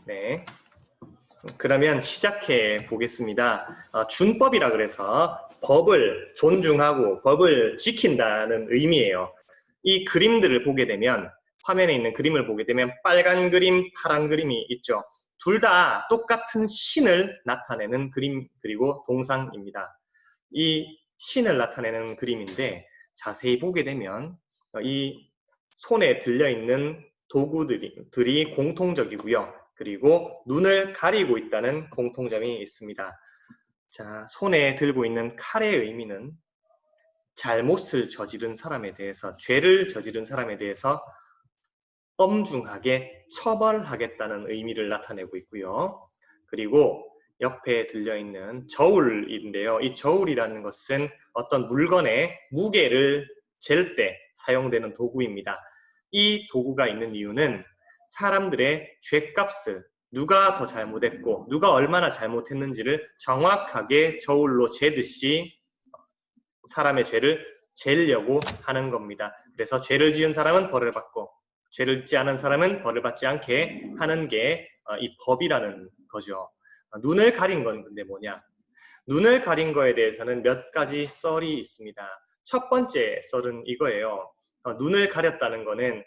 네. 그러면 시작해 보겠습니다. 준법이라 그래서 법을 존중하고 법을 지킨다는 의미예요. 이 그림들을 보게 되면, 화면에 있는 그림을 보게 되면 빨간 그림, 파란 그림이 있죠. 둘 다 똑같은 신을 나타내는 그림, 그리고 동상입니다. 이 신을 나타내는 그림인데 자세히 보게 되면 이 손에 들려있는 도구들이 공통적이고요. 그리고 눈을 가리고 있다는 공통점이 있습니다. 자, 손에 들고 있는 칼의 의미는 잘못을 저지른 사람에 대해서, 죄를 저지른 사람에 대해서 엄중하게 처벌하겠다는 의미를 나타내고 있고요. 그리고 옆에 들려있는 저울인데요. 이 저울이라는 것은 어떤 물건의 무게를 잴 때 사용되는 도구입니다. 이 도구가 있는 이유는 사람들의 죄값을, 누가 더 잘못했고 누가 얼마나 잘못했는지를 정확하게 저울로 재듯이 사람의 죄를 재려고 하는 겁니다. 그래서 죄를 지은 사람은 벌을 받고 죄를 짓지 않은 사람은 벌을 받지 않게 하는 게 이 법이라는 거죠. 눈을 가린 건 근데 뭐냐? 눈을 가린 거에 대해서는 몇 가지 썰이 있습니다. 첫 번째 썰은 이거예요. 눈을 가렸다는 거는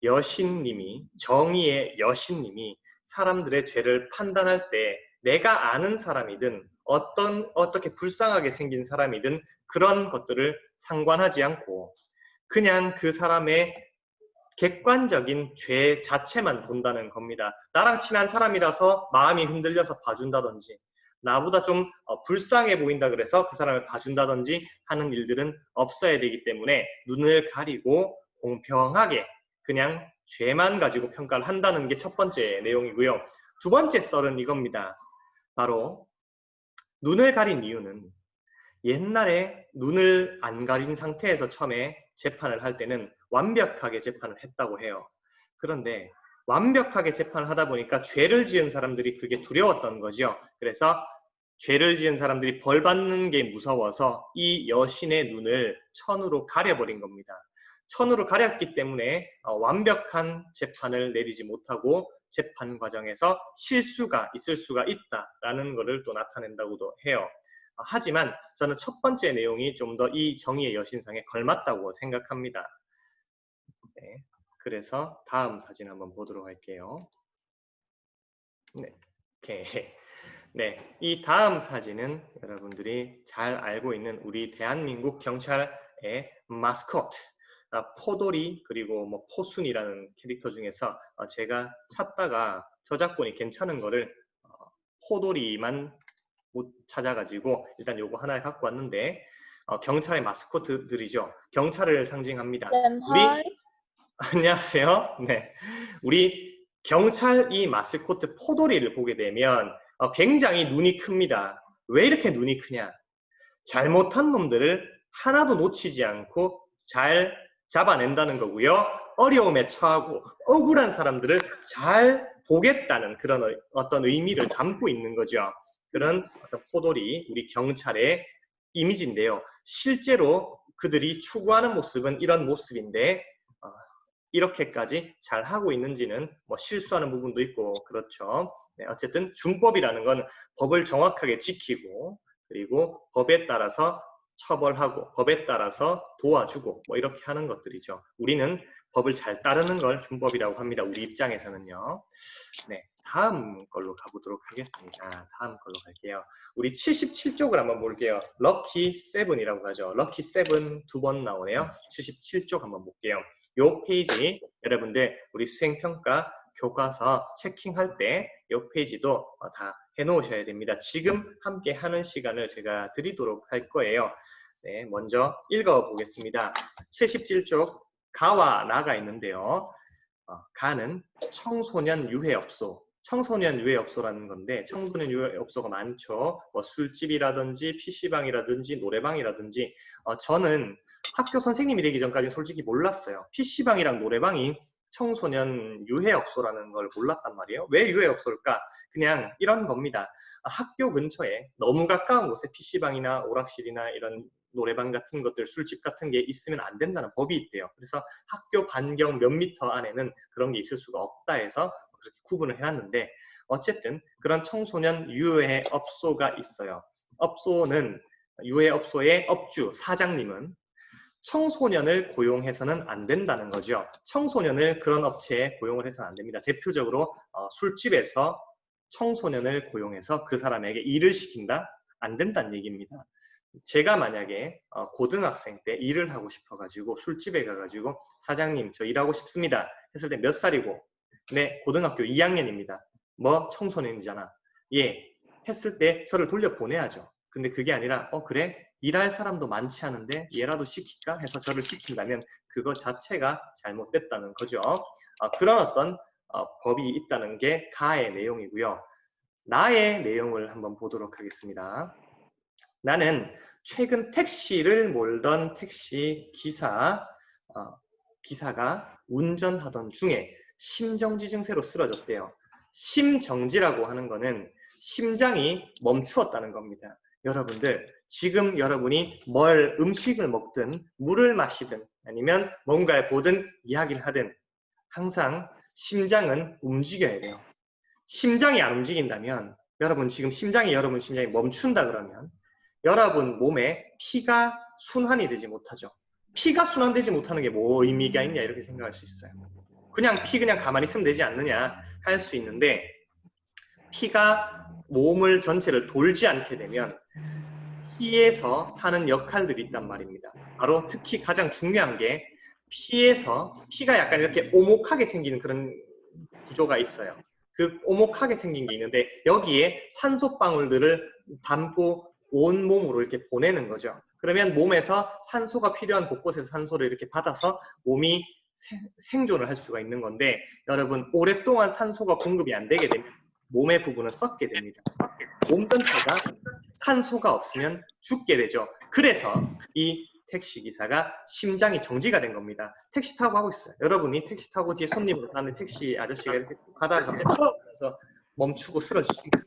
여신님이, 정의의 여신님이 사람들의 죄를 판단할 때 내가 아는 사람이든 어떻게 불쌍하게 생긴 사람이든 그런 것들을 상관하지 않고 그냥 그 사람의 객관적인 죄 자체만 본다는 겁니다. 나랑 친한 사람이라서 마음이 흔들려서 봐준다든지 나보다 좀 불쌍해 보인다 그래서 그 사람을 봐준다든지 하는 일들은 없어야 되기 때문에 눈을 가리고 공평하게 그냥 죄만 가지고 평가를 한다는 게 첫 번째 내용이고요. 두 번째 썰은 이겁니다. 바로 눈을 가린 이유는 옛날에 눈을 안 가린 상태에서 처음에 재판을 할 때는 완벽하게 재판을 했다고 해요. 그런데 완벽하게 재판을 하다 보니까 죄를 지은 사람들이 그게 두려웠던 거죠. 그래서 죄를 지은 사람들이 벌 받는 게 무서워서 이 여신의 눈을 천으로 가려버린 겁니다. 천으로 가렸기 때문에 완벽한 재판을 내리지 못하고 재판 과정에서 실수가 있을 수가 있다라는 것을 또 나타낸다고도 해요. 하지만 저는 첫 번째 내용이 좀 더 이 정의의 여신상에 걸맞다고 생각합니다. 네, 그래서 다음 사진 한번 보도록 할게요. 네, 오케이. 네, 이 다음 사진은 여러분들이 잘 알고 있는 우리 대한민국 경찰의 마스코트, 포돌이 그리고 뭐 포순이라는 캐릭터 중에서 제가 찾다가 저작권이 괜찮은 거를 포돌이만 못 찾아가지고 일단 요거 하나 갖고 왔는데 경찰의 마스코트들이죠. 경찰을 상징합니다. 우리 안녕하세요. 네, 우리 경찰 이 마스코트 포돌이를 보게 되면 굉장히 눈이 큽니다. 왜 이렇게 눈이 크냐? 잘못한 놈들을 하나도 놓치지 않고 잘 잡아낸다는 거고요. 어려움에 처하고 억울한 사람들을 잘 보겠다는 그런 어떤 의미를 담고 있는 거죠. 그런 어떤 포돌이 우리 경찰의 이미지인데요. 실제로 그들이 추구하는 모습은 이런 모습인데 이렇게까지 잘 하고 있는지는 뭐 실수하는 부분도 있고 그렇죠. 네, 어쨌든 준법이라는 건 법을 정확하게 지키고 그리고 법에 따라서 처벌하고 법에 따라서 도와주고 뭐 이렇게 하는 것들이죠. 우리는 법을 잘 따르는 걸 준법이라고 합니다. 우리 입장에서는요. 네, 다음 걸로 가보도록 하겠습니다. 다음 걸로 갈게요. 우리 77쪽을 한번 볼게요. 럭키 7이라고 하죠. 럭키 7 두 번 나오네요. 77쪽 한번 볼게요. 요 페이지 여러분들 우리 수행평가 교과서 체킹할 때 이 페이지도 다 해놓으셔야 됩니다. 지금 함께 하는 시간을 제가 드리도록 할 거예요. 네, 먼저 읽어보겠습니다. 77쪽 가와 나가 있는데요. 가는 청소년 유해업소, 청소년 유해업소라는 건데 청소년 유해업소가 많죠. 뭐 술집이라든지 PC방이라든지 노래방이라든지 저는 학교 선생님이 되기 전까지 솔직히 몰랐어요. PC방이랑 노래방이 청소년 유해업소라는 걸 몰랐단 말이에요. 왜 유해업소일까? 그냥 이런 겁니다. 학교 근처에 너무 가까운 곳에 PC방이나 오락실이나 이런 노래방 같은 것들, 술집 같은 게 있으면 안 된다는 법이 있대요. 그래서 학교 반경 몇 미터 안에는 그런 게 있을 수가 없다 해서 그렇게 구분을 해놨는데 어쨌든 그런 청소년 유해 업소가 있어요. 업소는 유해 업소의 업주, 사장님은 청소년을 고용해서는 안 된다는 거죠. 청소년을 그런 업체에 고용을 해서는 안 됩니다. 대표적으로 술집에서 청소년을 고용해서 그 사람에게 일을 시킨다? 안 된다는 얘기입니다. 제가 만약에 고등학생 때 일을 하고 싶어가지고 술집에 가가지고 사장님 저 일하고 싶습니다 했을 때 몇 살이고 네 고등학교 2학년입니다. 뭐 청소년이잖아. 예 했을 때 저를 돌려보내야죠. 근데 그게 아니라 그래? 일할 사람도 많지 않은데 얘라도 시킬까 해서 저를 시킨다면 그거 자체가 잘못됐다는 거죠. 그런 어떤 법이 있다는 게 가의 내용이고요. 나의 내용을 한번 보도록 하겠습니다. 나는 최근 택시를 몰던 택시 기사가 운전하던 중에 심정지 증세로 쓰러졌대요. 심정지라고 하는 거는 심장이 멈추었다는 겁니다. 여러분들 지금 여러분이 음식을 먹든 물을 마시든 아니면 뭔가를 보든 이야기를 하든 항상 심장은 움직여야 돼요. 심장이 안 움직인다면 여러분 지금 여러분 심장이 멈춘다 그러면 여러분 몸에 피가 순환이 되지 못하죠. 피가 순환되지 못하는 게 뭐 의미가 있냐 이렇게 생각할 수 있어요. 그냥 가만히 있으면 되지 않느냐 할 수 있는데 피가 몸을 전체를 돌지 않게 되면 피에서 하는 역할들이 있단 말입니다. 바로 특히 가장 중요한 게 피가 약간 이렇게 오목하게 생기는 그런 구조가 있어요. 그 오목하게 생긴 게 있는데 여기에 산소방울들을 담고 온몸으로 이렇게 보내는 거죠. 그러면 몸에서 산소가 필요한 곳곳에서 산소를 이렇게 받아서 몸이 생존을 할 수가 있는 건데 여러분 오랫동안 산소가 공급이 안 되게 되면 몸의 부분은 썩게 됩니다. 몸 전체가 산소가 없으면 죽게 되죠. 그래서 이 택시기사가 심장이 정지가 된 겁니다. 택시 타고 가고 있어요. 여러분이 택시 타고 뒤에 손님으로 가는 택시 아저씨가 이렇게 가다가 갑자기 그래서 멈추고 쓰러지십니다.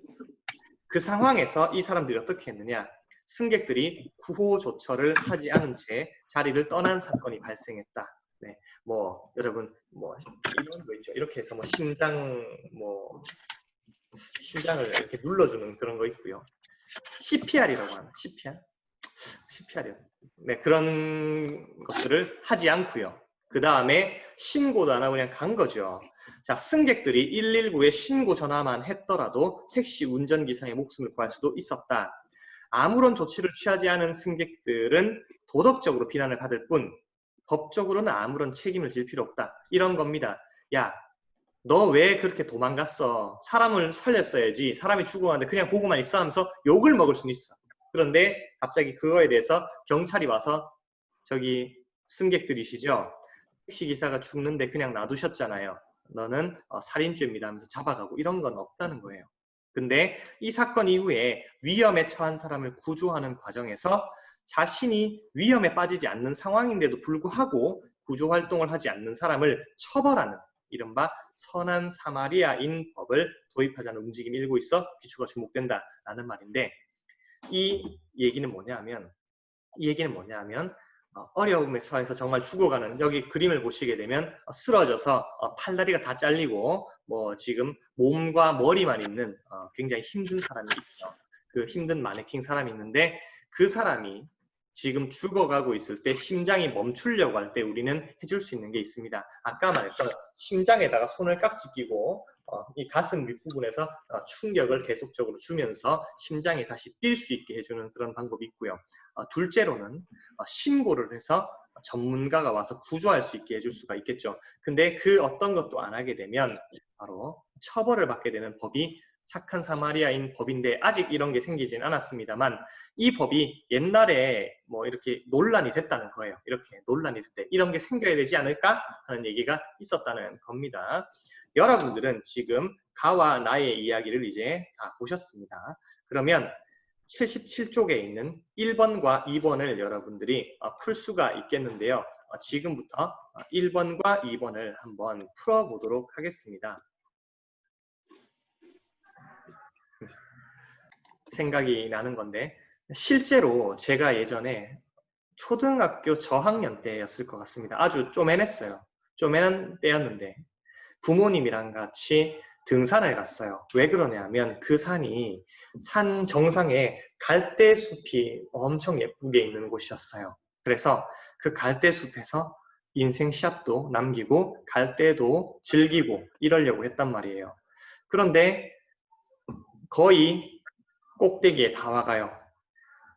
그 상황에서 이 사람들이 어떻게 했느냐. 승객들이 구호 조처를 하지 않은 채 자리를 떠난 사건이 발생했다. 네, 여러분 이런 거 있죠. 이렇게 해서 심장을 이렇게 눌러주는 그런 거 있고요. CPR이라고 하는 CPR이요. 네, 그런 것들을 하지 않고요. 그 다음에 신고도 안 하고 그냥 간 거죠. 자, 승객들이 119에 신고 전화만 했더라도 택시 운전기사의 목숨을 구할 수도 있었다. 아무런 조치를 취하지 않은 승객들은 도덕적으로 비난을 받을 뿐 법적으로는 아무런 책임을 질 필요 없다. 이런 겁니다. 야, 너 왜 그렇게 도망갔어? 사람을 살렸어야지. 사람이 죽어가는데 그냥 보고만 있어 하면서 욕을 먹을 수는 있어. 그런데 갑자기 그거에 대해서 경찰이 와서 저기 승객들이시죠? 택시기사가 죽는데 그냥 놔두셨잖아요. 너는 살인죄입니다 하면서 잡아가고 이런 건 없다는 거예요. 근데 이 사건 이후에 위험에 처한 사람을 구조하는 과정에서 자신이 위험에 빠지지 않는 상황인데도 불구하고 구조 활동을 하지 않는 사람을 처벌하는 이른바 선한 사마리아인 법을 도입하자는 움직임이 일고 있어 귀추가 주목된다라는 말인데 이 얘기는 뭐냐면 어려움에 처해서 정말 죽어가는 여기 그림을 보시게 되면 쓰러져서 팔다리가 다 잘리고 지금 몸과 머리만 있는 굉장히 힘든 사람이 있어요. 그 힘든 마네킹 사람이 있는데 그 사람이 지금 죽어가고 있을 때 심장이 멈추려고 할 때 우리는 해줄 수 있는 게 있습니다. 아까 말했던 심장에다가 손을 깍지 끼고 이 가슴 윗부분에서 충격을 계속적으로 주면서 심장이 다시 뛸 수 있게 해주는 그런 방법이 있고요. 둘째로는 신고를 해서 전문가가 와서 구조할 수 있게 해줄 수가 있겠죠. 근데 그 어떤 것도 안 하게 되면 바로 처벌을 받게 되는 법이 착한 사마리아인 법인데 아직 이런 게 생기진 않았습니다만 이 법이 옛날에 이렇게 논란이 됐다는 거예요. 이렇게 논란이 됐대. 이런 게 생겨야 되지 않을까 하는 얘기가 있었다는 겁니다. 여러분들은 지금 가와 나의 이야기를 이제 다 보셨습니다. 그러면 77쪽에 있는 1번과 2번을 여러분들이 풀 수가 있겠는데요. 지금부터 1번과 2번을 한번 풀어보도록 하겠습니다. 생각이 나는 건데 실제로 제가 예전에 초등학교 저학년 때였을 것 같습니다. 아주 쪼맨했어요. 쪼맨한 때였는데 부모님이랑 같이 등산을 갔어요. 왜 그러냐면 그 산이 산 정상에 갈대숲이 엄청 예쁘게 있는 곳이었어요. 그래서 그 갈대숲에서 인생 샷도 남기고 갈대도 즐기고 이러려고 했단 말이에요. 그런데 거의 꼭대기에 다 와가요.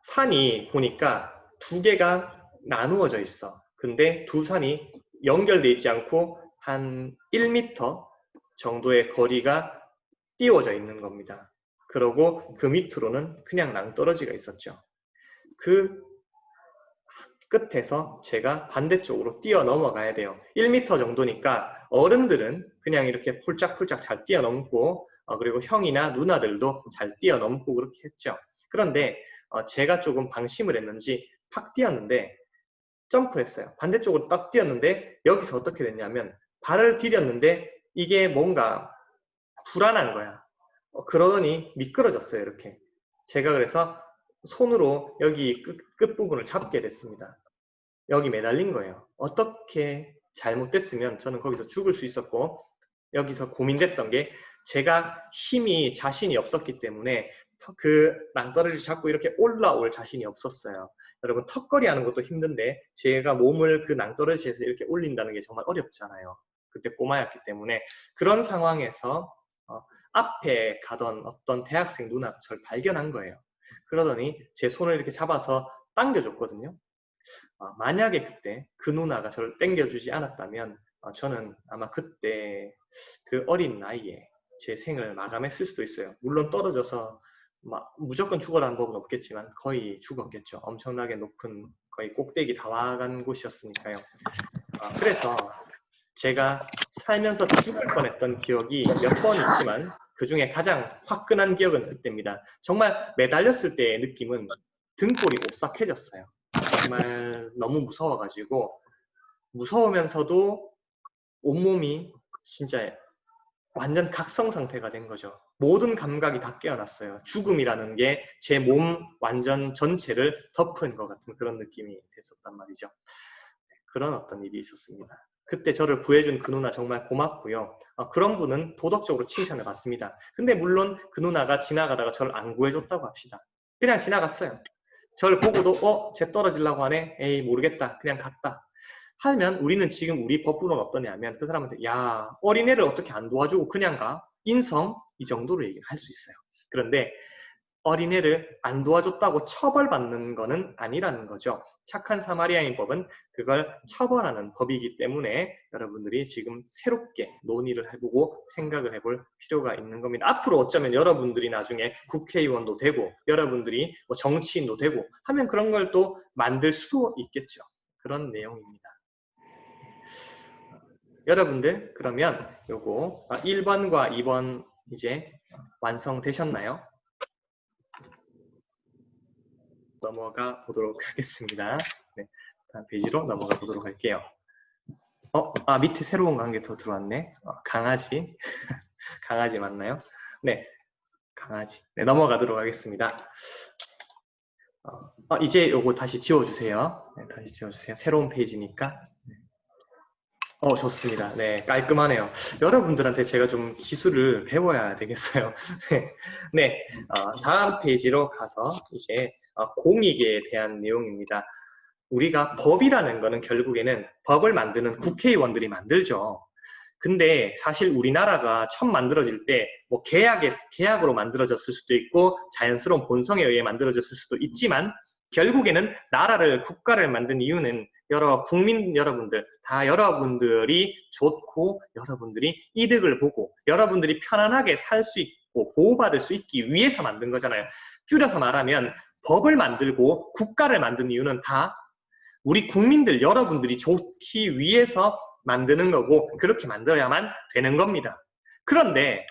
산이 보니까 두 개가 나누어져 있어. 근데 두 산이 연결돼 있지 않고 한 1m 정도의 거리가 띄워져 있는 겁니다. 그러고 그 밑으로는 그냥 낭떠러지가 있었죠. 그 끝에서 제가 반대쪽으로 뛰어 넘어가야 돼요. 1m 정도니까 어른들은 그냥 이렇게 폴짝폴짝 잘 뛰어넘고 그리고 형이나 누나들도 잘 뛰어넘고 그렇게 했죠. 그런데 제가 조금 방심을 했는지 팍 뛰었는데 점프를 했어요. 반대쪽으로 딱 뛰었는데 여기서 어떻게 됐냐면 발을 디뎠는데 이게 뭔가 불안한 거야. 그러더니 미끄러졌어요. 이렇게. 제가 그래서 손으로 여기 끝부분을 잡게 됐습니다. 여기 매달린 거예요. 어떻게 잘못됐으면 저는 거기서 죽을 수 있었고 여기서 고민됐던 게 제가 힘이 자신이 없었기 때문에 그 낭떠러지를 잡고 이렇게 올라올 자신이 없었어요. 여러분 턱걸이 하는 것도 힘든데 제가 몸을 그 낭떠러지에서 이렇게 올린다는 게 정말 어렵잖아요. 그때 꼬마였기 때문에 그런 상황에서 앞에 가던 어떤 대학생 누나가 저를 발견한 거예요. 그러더니 제 손을 이렇게 잡아서 당겨줬거든요. 만약에 그때 그 누나가 저를 당겨주지 않았다면 저는 아마 그때 그 어린 나이에 제 생을 마감했을 수도 있어요. 물론 떨어져서 무조건 죽어라는 법은 없겠지만 거의 죽었겠죠. 엄청나게 높은 거의 꼭대기 다 와간 곳이었으니까요. 그래서 제가 살면서 죽을 뻔했던 기억이 몇 번 있지만 그 중에 가장 화끈한 기억은 그때입니다. 정말 매달렸을 때의 느낌은 등골이 오싹해졌어요. 정말 너무 무서워가지고 무서우면서도 온몸이 진짜 완전 각성 상태가 된 거죠. 모든 감각이 다 깨어났어요. 죽음이라는 게 제 몸 완전 전체를 덮은 것 같은 그런 느낌이 됐었단 말이죠. 그런 어떤 일이 있었습니다. 그때 저를 구해준 그 누나 정말 고맙고요. 그런 분은 도덕적으로 칭찬을 받습니다. 근데 물론 그 누나가 지나가다가 저를 안 구해줬다고 합시다. 그냥 지나갔어요. 저를 보고도 쟤 떨어지려고 하네? 에이 모르겠다. 그냥 갔다. 하면 우리는 지금 우리 법부는 어떠냐면 그 사람한테 야 어린애를 어떻게 안 도와주고 그냥 가? 인성? 이 정도로 얘기를 할 수 있어요. 그런데 어린애를 안 도와줬다고 처벌받는 거는 아니라는 거죠. 착한 사마리아인 법은 그걸 처벌하는 법이기 때문에 여러분들이 지금 새롭게 논의를 해보고 생각을 해볼 필요가 있는 겁니다. 앞으로 어쩌면 여러분들이 나중에 국회의원도 되고 여러분들이 뭐 정치인도 되고 하면 그런 걸 또 만들 수도 있겠죠. 그런 내용입니다. 여러분들 그러면 요거 1번과 2번 이제 완성되셨나요? 넘어가 보도록 하겠습니다. 네, 다음 페이지로 넘어가 보도록 할게요. 밑에 새로운 거 한 개 더 들어왔네. 강아지. 강아지 맞나요? 네, 강아지. 네, 넘어가도록 하겠습니다. 이제 요거 다시 지워주세요. 네, 다시 지워주세요. 새로운 페이지니까. 좋습니다. 네, 깔끔하네요. 여러분들한테 제가 좀 기술을 배워야 되겠어요. 네, 다음 페이지로 가서 이제 공익에 대한 내용입니다. 우리가 법이라는 거는 결국에는 법을 만드는 국회의원들이 만들죠. 근데 사실 우리나라가 처음 만들어질 때 뭐 계약으로 만들어졌을 수도 있고 자연스러운 본성에 의해 만들어졌을 수도 있지만 결국에는 나라를 국가를 만든 이유는 여러 국민 여러분들 다 여러분들이 좋고 여러분들이 이득을 보고 여러분들이 편안하게 살 수 있고 보호받을 수 있기 위해서 만든 거잖아요. 줄여서 말하면 법을 만들고 국가를 만든 이유는 다 우리 국민들 여러분들이 좋기 위해서 만드는 거고 그렇게 만들어야만 되는 겁니다. 그런데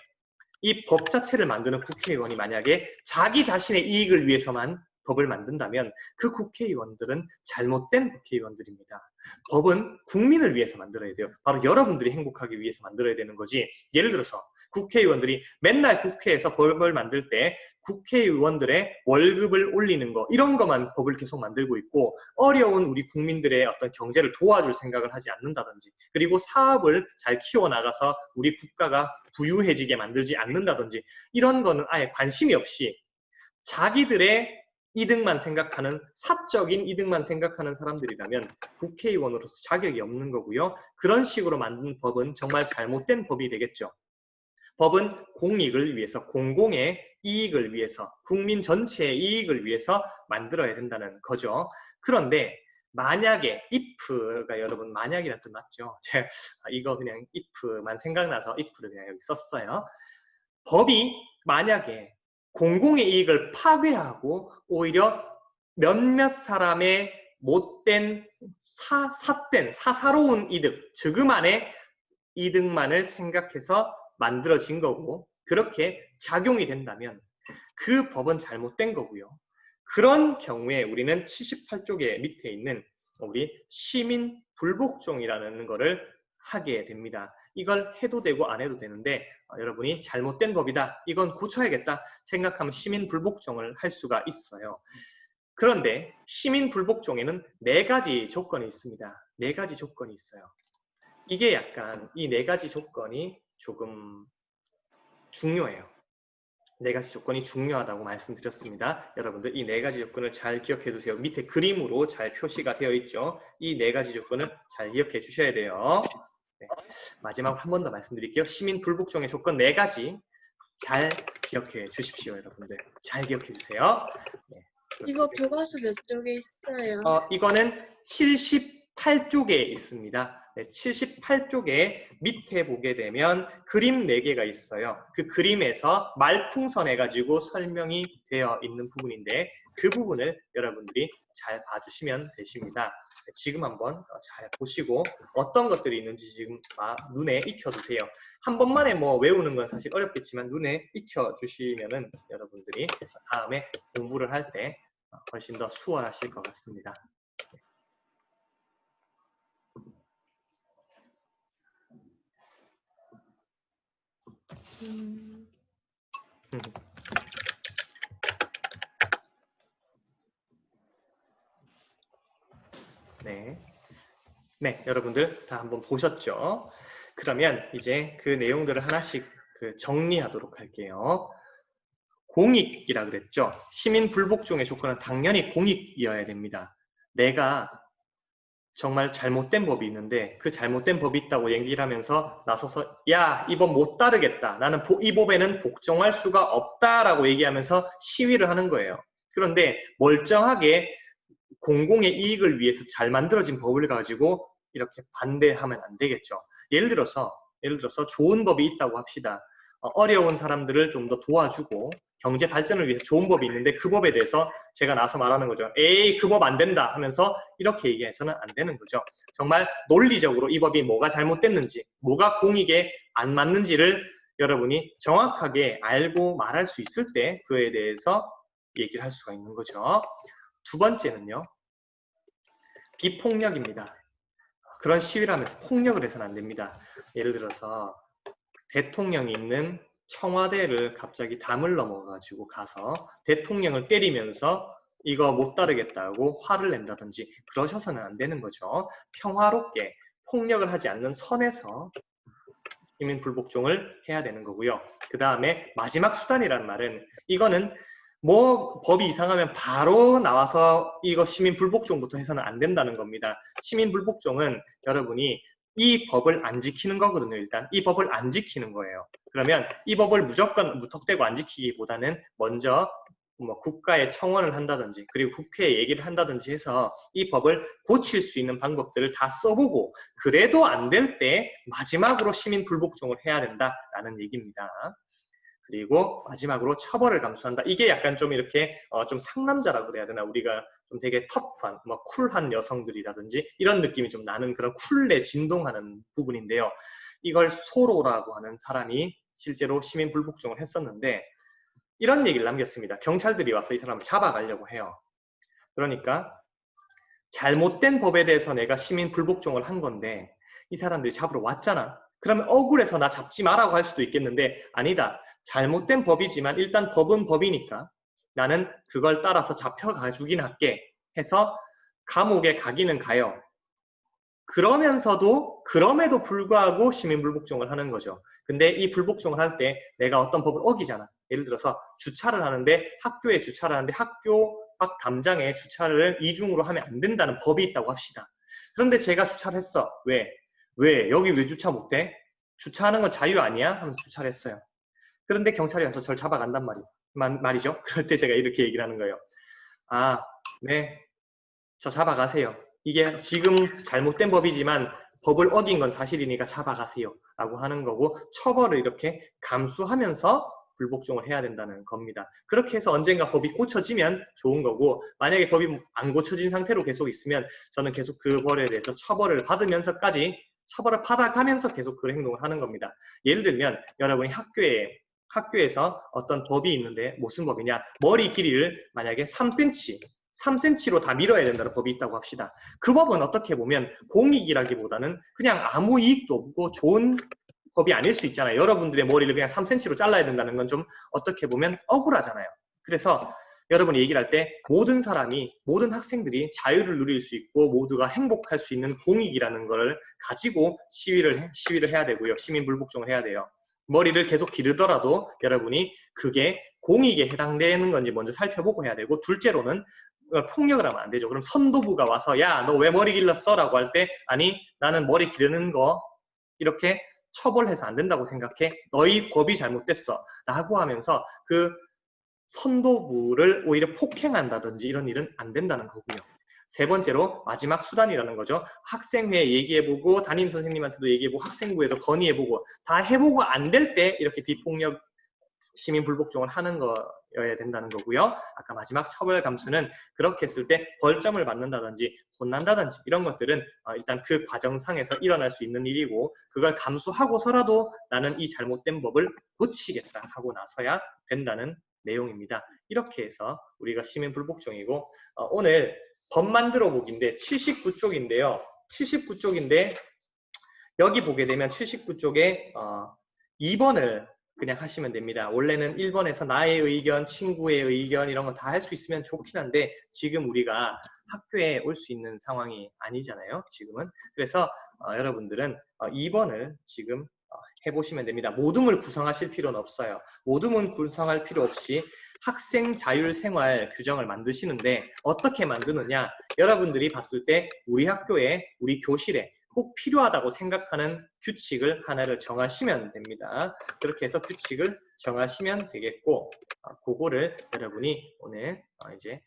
이 법 자체를 만드는 국회의원이 만약에 자기 자신의 이익을 위해서만 법을 만든다면 그 국회의원들은 잘못된 국회의원들입니다. 법은 국민을 위해서 만들어야 돼요. 바로 여러분들이 행복하기 위해서 만들어야 되는 거지. 예를 들어서 국회의원들이 맨날 국회에서 법을 만들 때 국회의원들의 월급을 올리는 거 이런 것만 법을 계속 만들고 있고 어려운 우리 국민들의 어떤 경제를 도와줄 생각을 하지 않는다든지 그리고 사업을 잘 키워나가서 우리 국가가 부유해지게 만들지 않는다든지 이런 거는 아예 관심이 없이 자기들의 이득만 생각하는 사적인 이득만 생각하는 사람들이라면 국회의원으로서 자격이 없는 거고요. 그런 식으로 만든 법은 정말 잘못된 법이 되겠죠. 법은 공익을 위해서, 공공의 이익을 위해서, 국민 전체의 이익을 위해서 만들어야 된다는 거죠. 그런데 만약에 if가 여러분 만약이라는 뜻 맞죠? 제가 이거 그냥 if만 생각나서 if를 그냥 여기 썼어요. 법이 만약에 공공의 이익을 파괴하고 오히려 몇몇 사람의 못된 삿된 사사로운 이득, 저그만의 이득만을 생각해서 만들어진 거고 그렇게 작용이 된다면 그 법은 잘못된 거고요. 그런 경우에 우리는 78쪽에 밑에 있는 우리 시민 불복종이라는 거를 하게 됩니다. 이걸 해도 되고 안 해도 되는데 여러분이 잘못된 법이다. 이건 고쳐야겠다 생각하면 시민 불복종을 할 수가 있어요. 그런데 시민 불복종에는 4가지 조건이 있습니다. 4가지 조건이 있어요. 이게 약간 이 4가지 조건이 조금 중요해요. 4가지 조건이 중요하다고 말씀드렸습니다. 여러분들 이 4가지 조건을 잘 기억해 두세요. 밑에 그림으로 잘 표시가 되어 있죠. 이 4가지 조건을 잘 기억해 주셔야 돼요. 네. 마지막으로 한 번 더 말씀드릴게요. 시민 불복종의 조건 4가지 잘 기억해 주십시오. 여러분들 잘 기억해 주세요. 네. 이거 교과서 몇 쪽에 있어요? 이거는 78쪽에 있습니다. 네, 78쪽에 밑에 보게 되면 그림 4개가 있어요. 그 그림에서 말풍선 해가지고 설명이 되어 있는 부분인데 그 부분을 여러분들이 잘 봐주시면 되십니다. 네, 지금 한번 잘 보시고 어떤 것들이 있는지 지금 눈에 익혀두세요. 한 번만에 뭐 외우는 건 사실 어렵겠지만 눈에 익혀주시면은 여러분들이 다음에 공부를 할 때 훨씬 더 수월하실 것 같습니다. 네. 네, 여러분들 다 한번 보셨죠? 그러면 이제 그 내용들을 하나씩 정리하도록 할게요. 공익이라 그랬죠? 시민 불복종의 조건은 당연히 공익이어야 됩니다. 내가 정말 잘못된 법이 있는데 그 잘못된 법이 있다고 얘기를 하면서 나서서 야, 이 법 못 따르겠다. 나는 이 법에는 복종할 수가 없다라고 얘기하면서 시위를 하는 거예요. 그런데 멀쩡하게 공공의 이익을 위해서 잘 만들어진 법을 가지고 이렇게 반대하면 안 되겠죠. 예를 들어서 좋은 법이 있다고 합시다. 어려운 사람들을 좀 더 도와주고 경제 발전을 위해서 좋은 법이 있는데 그 법에 대해서 제가 나서 말하는 거죠. 에이, 그 법 안 된다 하면서 이렇게 얘기해서는 안 되는 거죠. 정말 논리적으로 이 법이 뭐가 잘못됐는지, 뭐가 공익에 안 맞는지를 여러분이 정확하게 알고 말할 수 있을 때 그에 대해서 얘기를 할 수가 있는 거죠. 두 번째는요. 비폭력입니다. 그런 시위를 하면서 폭력을 해서는 안 됩니다. 예를 들어서 대통령이 있는 청와대를 갑자기 담을 넘어가지고 가서 대통령을 때리면서 이거 못 따르겠다고 화를 낸다든지 그러셔서는 안 되는 거죠. 평화롭게 폭력을 하지 않는 선에서 시민 불복종을 해야 되는 거고요. 그 다음에 마지막 수단이라는 말은 이거는 뭐 법이 이상하면 바로 나와서 이거 시민 불복종부터 해서는 안 된다는 겁니다. 시민 불복종은 여러분이 이 법을 안 지키는 거거든요. 일단 이 법을 안 지키는 거예요. 그러면 이 법을 무조건 무턱대고 안 지키기보다는 먼저 뭐 국가에 청원을 한다든지 그리고 국회에 얘기를 한다든지 해서 이 법을 고칠 수 있는 방법들을 다 써보고 그래도 안 될 때 마지막으로 시민 불복종을 해야 된다라는 얘기입니다. 그리고 마지막으로 처벌을 감수한다. 이게 약간 좀 이렇게 좀 상남자라고 그래야 되나? 우리가 좀 되게 터프한, 뭐 쿨한 여성들이라든지 이런 느낌이 좀 나는 그런 쿨에 진동하는 부분인데요. 이걸 소로라고 하는 사람이 실제로 시민 불복종을 했었는데 이런 얘기를 남겼습니다. 경찰들이 와서 이 사람을 잡아가려고 해요. 그러니까 잘못된 법에 대해서 내가 시민 불복종을 한 건데 이 사람들이 잡으러 왔잖아. 그러면 억울해서 나 잡지 마라고 할 수도 있겠는데 아니다. 잘못된 법이지만 일단 법은 법이니까 나는 그걸 따라서 잡혀가주긴 할게 해서 감옥에 가기는 가요. 그럼에도 불구하고 시민 불복종을 하는 거죠. 근데 이 불복종을 할 때 내가 어떤 법을 어기잖아. 예를 들어서 주차를 하는데 학교에 주차를 하는데 학교 밖 담장에 주차를 이중으로 하면 안 된다는 법이 있다고 합시다. 그런데 제가 주차를 했어. 왜? 여기 왜 주차 못해? 주차하는 건 자유 아니야? 하면서 주차를 했어요. 그런데 경찰이 와서 저를 잡아간단 말이죠. 그럴 때 제가 이렇게 얘기를 하는 거예요. 아, 네. 저 잡아가세요. 이게 지금 잘못된 법이지만 법을 어긴 건 사실이니까 잡아가세요. 라고 하는 거고 처벌을 이렇게 감수하면서 불복종을 해야 된다는 겁니다. 그렇게 해서 언젠가 법이 고쳐지면 좋은 거고 만약에 법이 안 고쳐진 상태로 계속 있으면 저는 계속 그 벌에 대해서 처벌을 받으면서까지 처벌을 받아가면서 계속 그 행동을 하는 겁니다. 예를 들면 여러분이 학교에서 어떤 법이 있는데 무슨 법이냐? 머리 길이를 만약에 3cm로 다 밀어야 된다는 법이 있다고 합시다. 그 법은 어떻게 보면 공익이라기보다는 그냥 아무 이익도 없고 좋은 법이 아닐 수 있잖아요. 여러분들의 머리를 그냥 3cm로 잘라야 된다는 건 좀 어떻게 보면 억울하잖아요. 그래서 여러분이 얘기를 할 때 모든 학생들이 자유를 누릴 수 있고 모두가 행복할 수 있는 공익이라는 걸 가지고 시위를 해야 되고요. 시민 불복종을 해야 돼요. 머리를 계속 기르더라도 여러분이 그게 공익에 해당되는 건지 먼저 살펴보고 해야 되고 둘째로는 폭력을 하면 안 되죠. 그럼 선도부가 와서 야, 너 왜 머리 길렀어? 라고 할 때 아니, 나는 머리 기르는 거 이렇게 처벌해서 안 된다고 생각해. 너희 법이 잘못됐어. 라고 하면서 그 선도부를 오히려 폭행한다든지 이런 일은 안 된다는 거고요. 세 번째로 마지막 수단이라는 거죠. 학생회에 얘기해보고 담임 선생님한테도 얘기해보고 학생부에도 건의해보고 다 해보고 안 될 때 이렇게 비폭력 시민 불복종을 하는 거여야 된다는 거고요. 아까 마지막 처벌 감수는 그렇게 했을 때 벌점을 받는다든지 혼난다든지 이런 것들은 일단 그 과정상에서 일어날 수 있는 일이고 그걸 감수하고서라도 나는 이 잘못된 법을 고치겠다 하고 나서야 된다는 내용입니다. 이렇게 해서 우리가 시민 불복종이고 오늘 법 만들어 보기인데 79쪽인데요. 79쪽인데 여기 보게 되면 79쪽에 2번을 그냥 하시면 됩니다. 원래는 1번에서 나의 의견, 친구의 의견 이런 거 다 할 수 있으면 좋긴 한데 지금 우리가 학교에 올 수 있는 상황이 아니잖아요. 지금은. 그래서 여러분들은 2번을 지금 해보시면 됩니다. 모둠을 구성하실 필요는 없어요. 모둠은 구성할 필요 없이 학생 자율생활 규정을 만드시는데 어떻게 만드느냐? 여러분들이 봤을 때 우리 학교에, 우리 교실에 꼭 필요하다고 생각하는 규칙을 하나를 정하시면 됩니다. 그렇게 해서 규칙을 정하시면 되겠고 그거를 여러분이 오늘 이제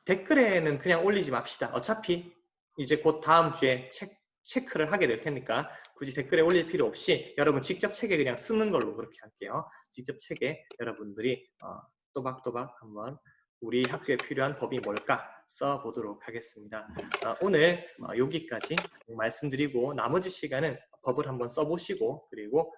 댓글에는 그냥 올리지 맙시다. 어차피 이제 곧 다음 주에 체크를 하게 될 테니까 굳이 댓글에 올릴 필요 없이 여러분 직접 책에 그냥 쓰는 걸로 그렇게 할게요. 직접 책에 여러분들이 또박또박 한번 우리 학교에 필요한 법이 뭘까 써보도록 하겠습니다. 오늘 여기까지 말씀드리고 나머지 시간은 법을 한번 써보시고 그리고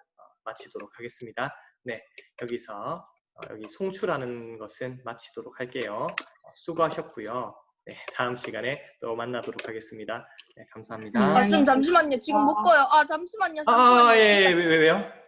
마치도록 하겠습니다. 네, 여기서 여기 송출하는 것은 마치도록 할게요. 수고하셨고요. 네, 다음 시간에 또 만나도록 하겠습니다. 네, 감사합니다. 쌤 잠시만요. 지금 못 꺼요. 잠시만요. 예, 왜요?